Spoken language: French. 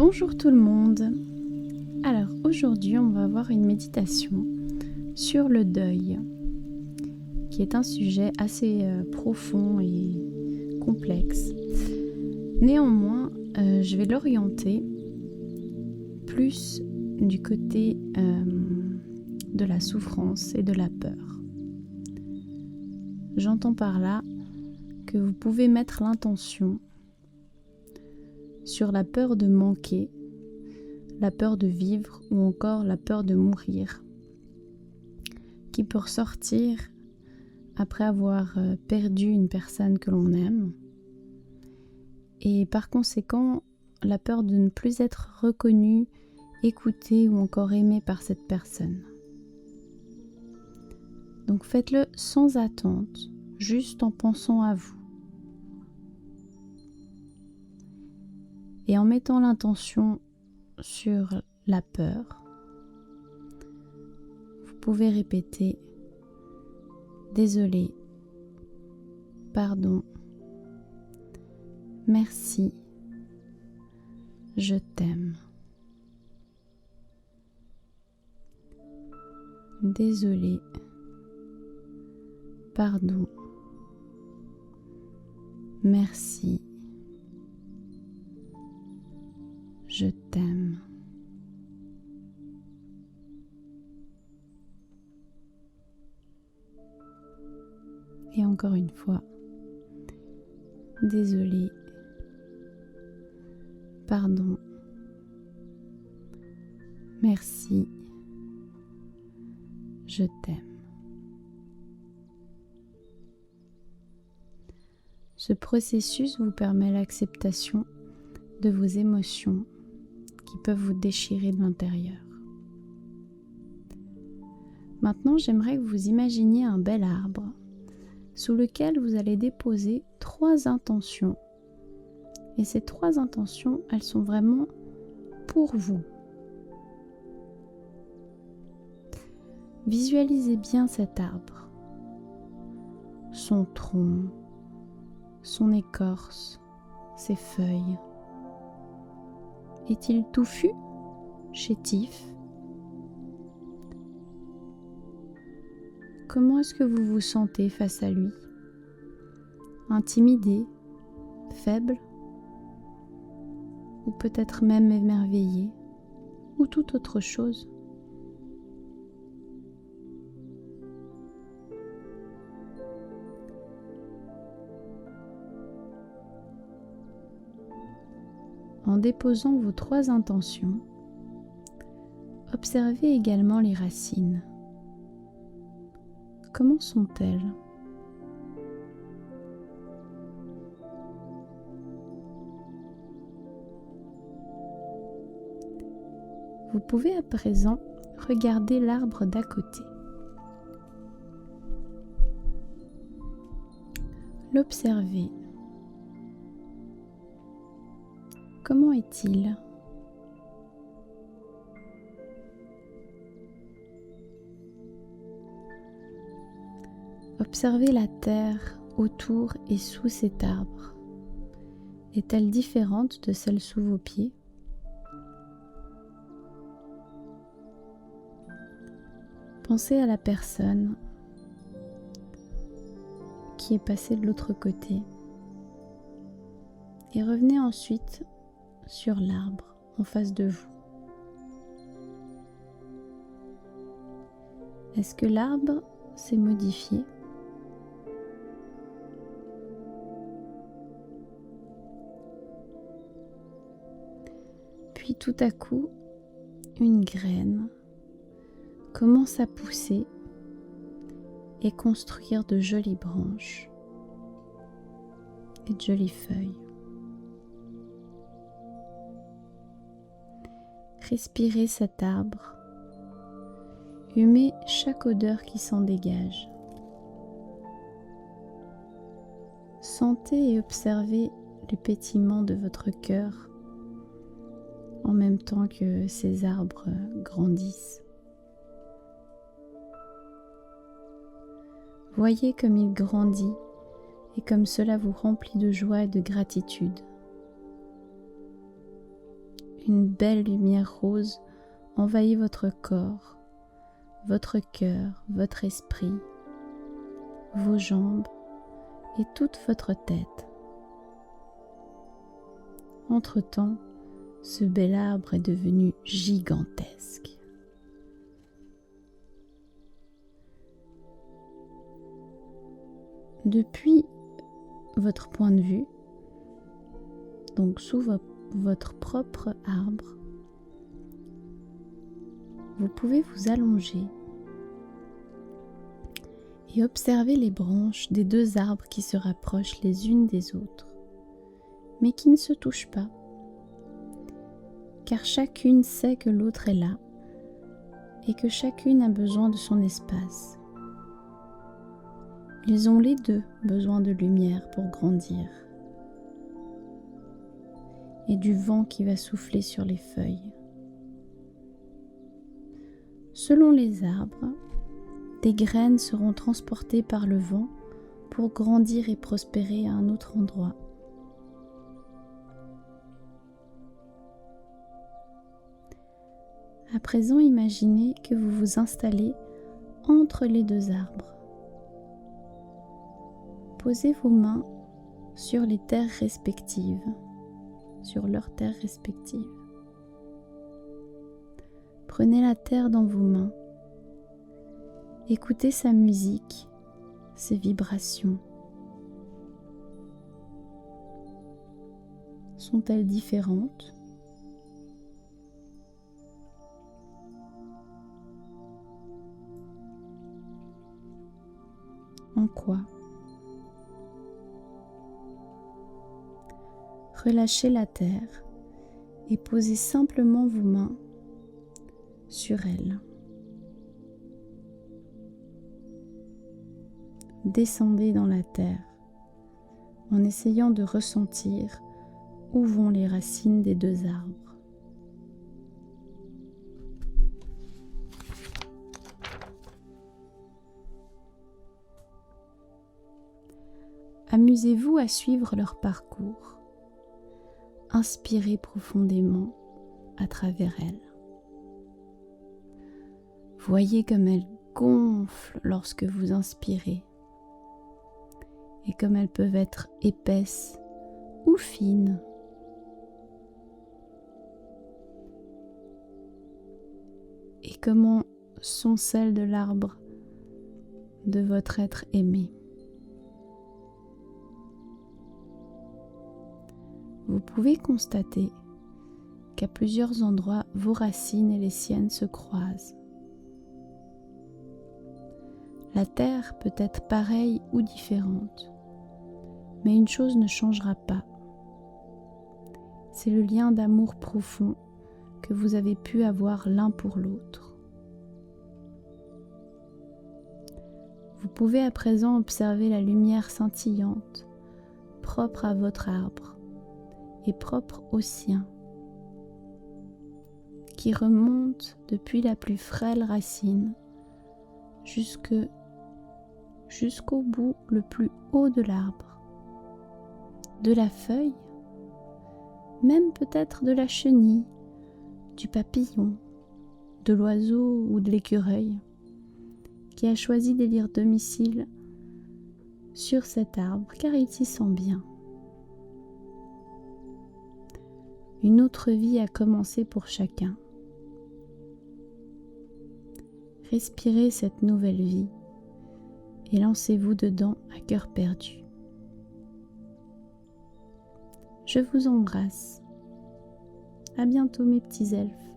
Bonjour tout le monde. Alors aujourd'hui on va avoir une méditation sur le deuil, qui est un sujet assez profond et complexe. Néanmoins, je vais l'orienter plus du côté de la souffrance et de la peur. J'entends par là que vous pouvez mettre l'intention sur la peur de manquer, la peur de vivre ou encore la peur de mourir, qui peut ressortir après avoir perdu une personne que l'on aime, et par conséquent la peur de ne plus être reconnu, écouté ou encore aimé par cette personne. Donc faites-le sans attente, juste en pensant à vous. Et en mettant l'intention sur la peur, vous pouvez répéter « Désolé, pardon, merci, je t'aime. » Désolé, pardon, merci, je t'aime. Et encore une fois, désolé, pardon, merci, je t'aime. Ce processus vous permet l'acceptation de vos émotions qui peuvent vous déchirer de l'intérieur. Maintenant, j'aimerais que vous imaginiez un bel arbre sous lequel vous allez déposer 3 intentions. Et ces 3 intentions, elles sont vraiment pour vous. Visualisez bien cet arbre, son tronc, son écorce, ses feuilles. Est-il touffu, chétif? Comment est-ce que vous vous sentez face à lui? Intimidé, faible, ou peut-être même émerveillé, ou toute autre chose? En déposant vos 3 intentions, observez également les racines. Comment sont-elles? Vous pouvez à présent regarder l'arbre d'à côté. L'observer. Comment est-il? Observez la terre autour et sous cet arbre. Est-elle différente de celle sous vos pieds? Pensez à la personne qui est passée de l'autre côté et revenez ensuite sur l'arbre en face de vous. Est-ce que l'arbre s'est modifié? Puis tout à coup, une graine commence à pousser et construire de jolies branches et de jolies feuilles. Respirez cet arbre, humez chaque odeur qui s'en dégage. Sentez et observez le pétillement de votre cœur en même temps que ces arbres grandissent. Voyez comme il grandit et comme cela vous remplit de joie et de gratitude. une belle lumière rose envahit votre corps, votre cœur, votre esprit, vos jambes et toute votre tête. Entre-temps, ce bel arbre est devenu gigantesque. Depuis votre point de vue, donc sous votre propre arbre, vous pouvez vous allonger et observer les branches des deux arbres qui se rapprochent les unes des autres, mais qui ne se touchent pas, car chacune sait que l'autre est là et que chacune a besoin de son espace. Ils ont les deux besoin de lumière pour grandir et du vent qui va souffler sur les feuilles. Selon les arbres, des graines seront transportées par le vent pour grandir et prospérer à un autre endroit. À présent, imaginez que vous vous installez entre les deux arbres. Posez vos mains sur les terres respectives, sur leurs terres respectives. Prenez la terre dans vos mains. Écoutez sa musique, ses vibrations. Sont-elles différentes ? En quoi ? Relâchez la terre et posez simplement vos mains sur elle. Descendez dans la terre en essayant de ressentir où vont les racines des deux arbres. Amusez-vous à suivre leur parcours. Inspirez profondément à travers elles. Voyez comme elles gonflent lorsque vous inspirez et comme elles peuvent être épaisses ou fines. Et comment sont celles de l'arbre de votre être aimé. Vous pouvez constater qu'à plusieurs endroits, vos racines et les siennes se croisent. La terre peut être pareille ou différente, mais une chose ne changera pas. C'est le lien d'amour profond que vous avez pu avoir l'un pour l'autre. Vous pouvez à présent observer la lumière scintillante, propre à votre arbre et propre au sien, qui remonte depuis la plus frêle racine jusqu'au bout le plus haut de l'arbre, de la feuille, même peut-être de la chenille, du papillon, de l'oiseau ou de l'écureuil, qui a choisi d'élire domicile sur cet arbre car il s'y sent bien. Une autre vie a commencé pour chacun. Respirez cette nouvelle vie et lancez-vous dedans à cœur perdu. Je vous embrasse. À bientôt mes petits elfes.